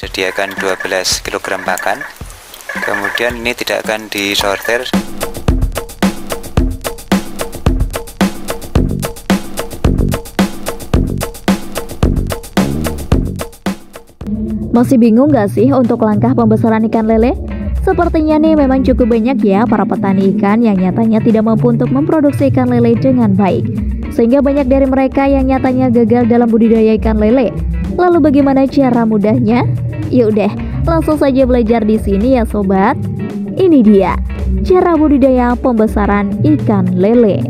Sediakan 12 kg pakan. Kemudian ini tidak akan disortir. Masih bingung gak sih untuk langkah pembesaran ikan lele? Sepertinya nih memang cukup banyak ya para petani ikan yang nyatanya tidak mampu untuk memproduksi ikan lele dengan baik. Sehingga banyak dari mereka yang nyatanya gagal dalam budidaya ikan lele. Lalu bagaimana cara mudahnya? Yaudah, langsung saja belajar di sini ya sobat. Ini dia cara budidaya pembesaran ikan lele.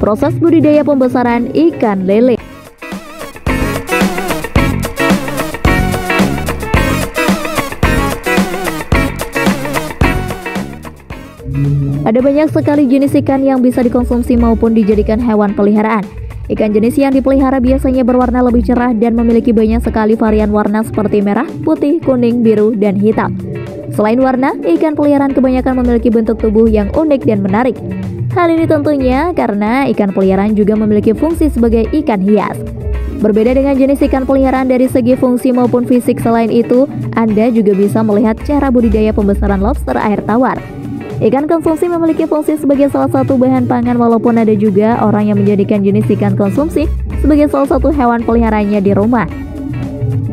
Proses budidaya pembesaran ikan lele. Ada banyak sekali jenis ikan yang bisa dikonsumsi maupun dijadikan hewan peliharaan. Ikan jenis yang dipelihara biasanya berwarna lebih cerah dan memiliki banyak sekali varian warna seperti merah, putih, kuning, biru, dan hitam. Selain warna, ikan peliharaan kebanyakan memiliki bentuk tubuh yang unik dan menarik. Hal ini tentunya karena ikan peliharaan juga memiliki fungsi sebagai ikan hias. Berbeda dengan jenis ikan peliharaan dari segi fungsi maupun fisik, selain itu, Anda juga bisa melihat cara budidaya pembesaran lobster air tawar. Ikan konsumsi memiliki fungsi sebagai salah satu bahan pangan, walaupun ada juga orang yang menjadikan jenis ikan konsumsi sebagai salah satu hewan peliharaannya di rumah.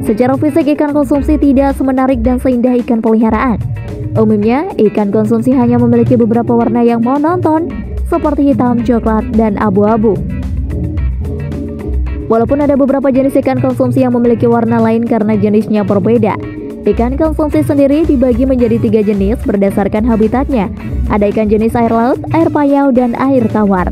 Secara fisik, ikan konsumsi tidak semenarik dan seindah ikan peliharaan. Umumnya, ikan konsumsi hanya memiliki beberapa warna yang monoton, seperti hitam, coklat, dan abu-abu. Walaupun ada beberapa jenis ikan konsumsi yang memiliki warna lain karena jenisnya berbeda. Ikan konsumsi sendiri dibagi menjadi 3 jenis berdasarkan habitatnya. Ada ikan jenis air laut, air payau, dan air tawar.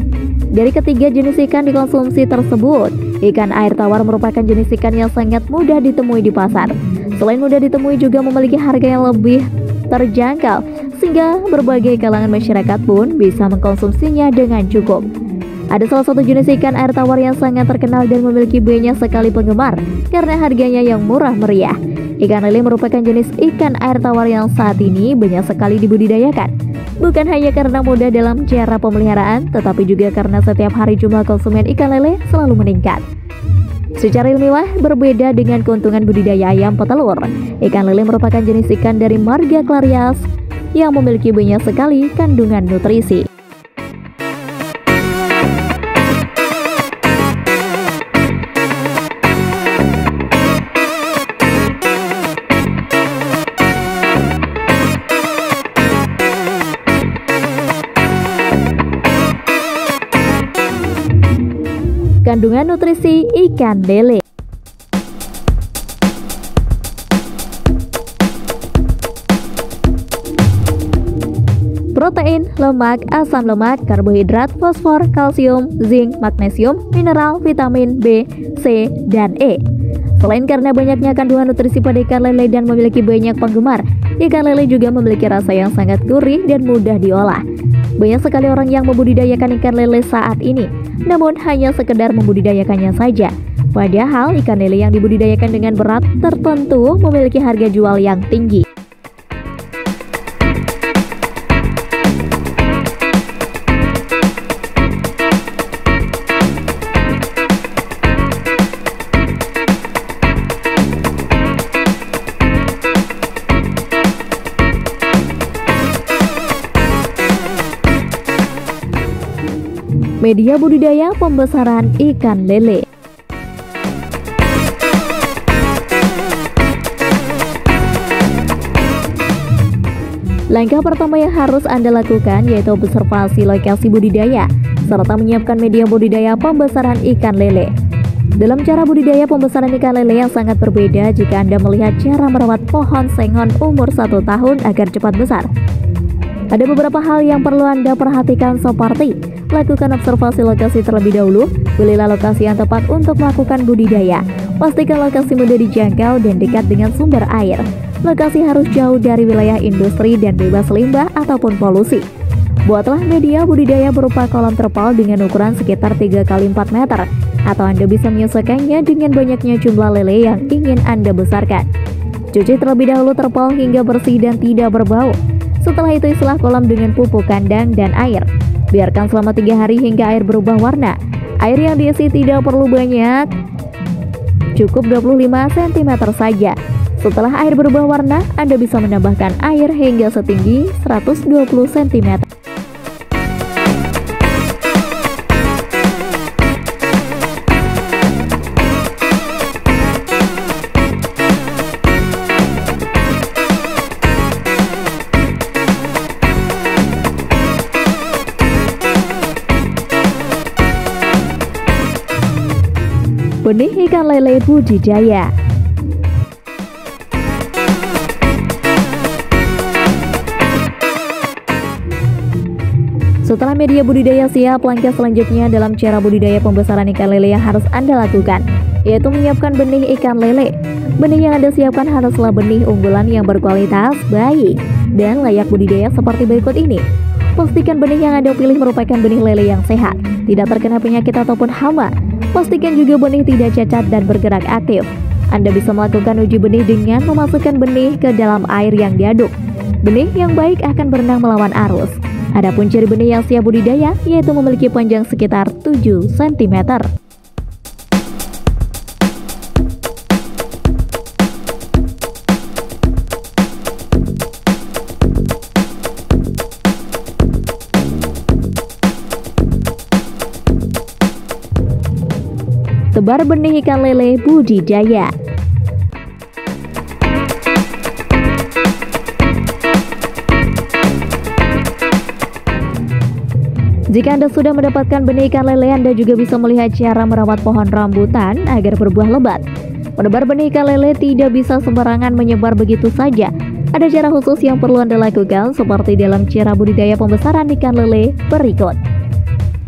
Dari ketiga jenis ikan dikonsumsi tersebut, ikan air tawar merupakan jenis ikan yang sangat mudah ditemui di pasar. Selain mudah ditemui, juga memiliki harga yang lebih terjangkau, sehingga berbagai kalangan masyarakat pun bisa mengkonsumsinya dengan cukup. Ada salah satu jenis ikan air tawar yang sangat terkenal dan memiliki banyak sekali penggemar karena harganya yang murah meriah. Ikan lele merupakan jenis ikan air tawar yang saat ini banyak sekali dibudidayakan. Bukan hanya karena mudah dalam cara pemeliharaan, tetapi juga karena setiap hari jumlah konsumen ikan lele selalu meningkat. Secara ilmiah, berbeda dengan keuntungan budidaya ayam petelur, ikan lele merupakan jenis ikan dari marga Clarias yang memiliki banyak sekali kandungan nutrisi. Kandungan nutrisi ikan lele. Protein, lemak, asam lemak, karbohidrat, fosfor, kalsium, zinc, magnesium, mineral, vitamin B, C, dan E. Selain karena banyaknya kandungan nutrisi pada ikan lele dan memiliki banyak penggemar, ikan lele juga memiliki rasa yang sangat gurih dan mudah diolah. Banyak sekali orang yang membudidayakan ikan lele saat ini, namun hanya sekedar membudidayakannya saja. Padahal ikan lele yang dibudidayakan dengan berat tertentu memiliki harga jual yang tinggi. Media budidaya pembesaran ikan lele. Langkah pertama yang harus Anda lakukan yaitu observasi lokasi budidaya serta menyiapkan media budidaya pembesaran ikan lele. Dalam cara budidaya pembesaran ikan lele yang sangat berbeda jika Anda melihat cara merawat pohon sengon umur 1 tahun agar cepat besar. Ada beberapa hal yang perlu Anda perhatikan, seperti lakukan observasi lokasi terlebih dahulu, pilihlah lokasi yang tepat untuk melakukan budidaya, pastikan lokasi mudah dijangkau dan dekat dengan sumber air. Lokasi harus jauh dari wilayah industri dan bebas limbah ataupun polusi. Buatlah media budidaya berupa kolam terpal dengan ukuran sekitar 3 x 4 meter. atau Anda bisa menyesuaikannya dengan banyaknya jumlah lele yang ingin Anda besarkan. Cuci terlebih dahulu terpal hingga bersih dan tidak berbau. Setelah itu isilah kolam dengan pupuk kandang dan air. Biarkan selama 3 hari hingga air berubah warna. Air yang diisi tidak perlu banyak, cukup 25 cm saja. Setelah air berubah warna, Anda bisa menambahkan air hingga setinggi 120 cm. Benih ikan lele budidaya. Setelah media budidaya siap, langkah selanjutnya dalam cara budidaya pembesaran ikan lele yang harus Anda lakukan, yaitu menyiapkan benih ikan lele. Benih yang Anda siapkan haruslah benih unggulan yang berkualitas baik dan layak budidaya seperti berikut ini. Pastikan benih yang Anda pilih merupakan benih lele yang sehat, tidak terkena penyakit ataupun hama. Pastikan juga benih tidak cacat dan bergerak aktif. Anda bisa melakukan uji benih dengan memasukkan benih ke dalam air yang diaduk. Benih yang baik akan berenang melawan arus. Adapun ciri benih yang siap budidaya yaitu memiliki panjang sekitar 7 cm. Tebar benih ikan lele budidaya. Jika Anda sudah mendapatkan benih ikan lele, Anda juga bisa melihat cara merawat pohon rambutan agar berbuah lebat. Menebar benih ikan lele tidak bisa sembarangan menyebar begitu saja. Ada cara khusus yang perlu Anda lakukan seperti dalam cara budidaya pembesaran ikan lele berikut.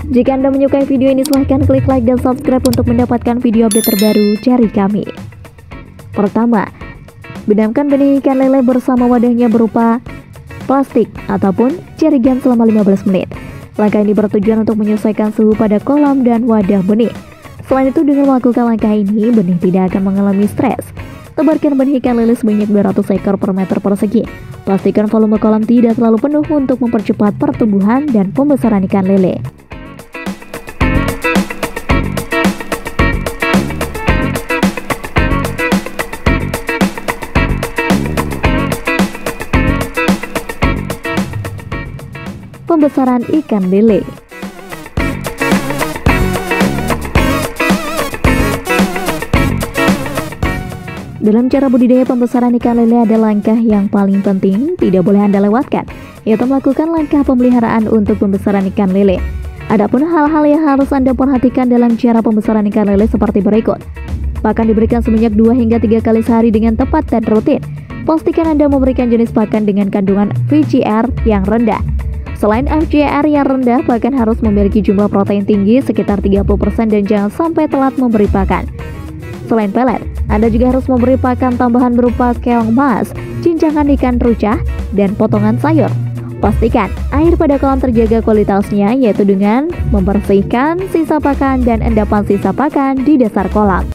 Jika Anda menyukai video ini, silahkan klik like dan subscribe untuk mendapatkan video update terbaru dari kami. Pertama, benamkan benih ikan lele bersama wadahnya berupa plastik ataupun jerigen selama 15 menit. Langkah ini bertujuan untuk menyesuaikan suhu pada kolam dan wadah benih. Selain itu, dengan melakukan langkah ini, benih tidak akan mengalami stres. Tebarkan benih ikan lele sebanyak 200 ekor per meter persegi. Pastikan volume kolam tidak terlalu penuh untuk mempercepat pertumbuhan dan pembesaran ikan lele. Pembesaran ikan lele. Dalam cara budidaya pembesaran ikan lele ada langkah yang paling penting tidak boleh Anda lewatkan, yaitu melakukan langkah pemeliharaan untuk pembesaran ikan lele. Adapun hal-hal yang harus Anda perhatikan dalam cara pembesaran ikan lele seperti berikut. Pakan diberikan sebanyak 2 hingga 3 kali sehari dengan tepat dan rutin. Pastikan Anda memberikan jenis pakan dengan kandungan VCR yang rendah. Selain FCR yang rendah, pakan harus memiliki jumlah protein tinggi sekitar 30% dan jangan sampai telat memberi pakan. Selain pelet, Anda juga harus memberi pakan tambahan berupa keong mas, cincangan ikan rucah, dan potongan sayur. Pastikan air pada kolam terjaga kualitasnya, yaitu dengan membersihkan sisa pakan dan endapan sisa pakan di dasar kolam.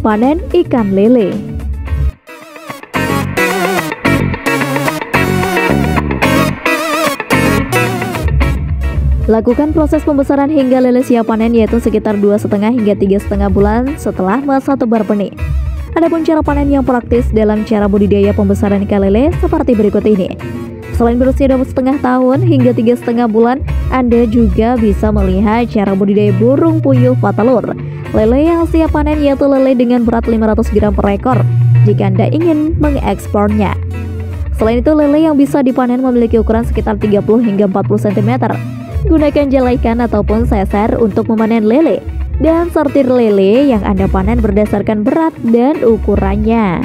Panen ikan lele. Lakukan proses pembesaran hingga lele siap panen, yaitu sekitar 2,5 hingga 3,5 bulan setelah masa tebar benih. Adapun cara panen yang praktis dalam cara budidaya pembesaran ikan lele seperti berikut ini. Selain berusia 2,5 tahun hingga 3,5 bulan, Anda juga bisa melihat cara budidaya burung puyuh patelur. Lele yang siap panen yaitu lele dengan berat 500 gram per ekor jika Anda ingin mengekspornya. Selain itu, lele yang bisa dipanen memiliki ukuran sekitar 30 hingga 40 cm. Gunakan jala ikan ataupun seser untuk memanen lele, dan sortir lele yang Anda panen berdasarkan berat dan ukurannya.